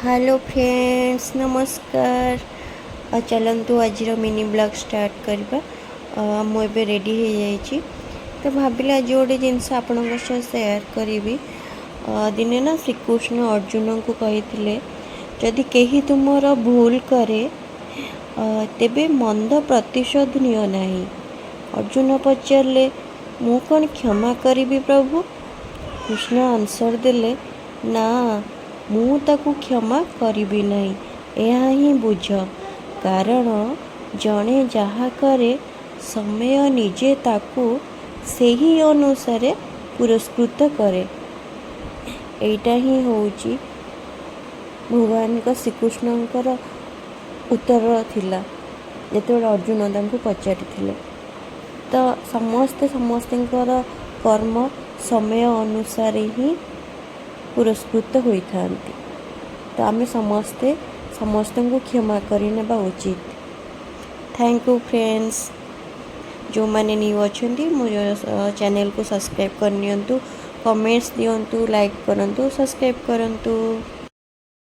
Hello friends नमस्कार। चलतु आज मिनी ब्लॉग स्टार्ट करवा। मुझे रेडी हो जाइए तो भाविले आज गोटे जिनस आपण सेयार करी। दिने ना श्रीकृष्ण अर्जुन को कही जदि कहीं तुमर भूल करे तेबे मंद प्रतिशोध नियो नहीं। अर्जुन पचारे मु कौन क्षमा करी प्रभु। कृष्ण आंसर देले ना मु ताकू क्षमा करिबी नहीं। यह ही बुझ कारण जड़े जहा करे समय निजे ताकू सही अनुसार पुरस्कृत करे। एटा ही होउची भगवान का श्रीकृष्णकर उत्तर थिला जते अर्जुन तांको पचारि तो समस्ते समस्तर कर्म समय अनुसार ही पुरस्कृत होता। तो आम समस्ते समस्त को क्षमा करने उचित। Thank you friends. जो मैंने न्यू अच्छा मो चैनल को सब्सक्राइब करनी, कमेंट्स दिंतु, लाइक करंतु, सब्सक्राइब करंतु।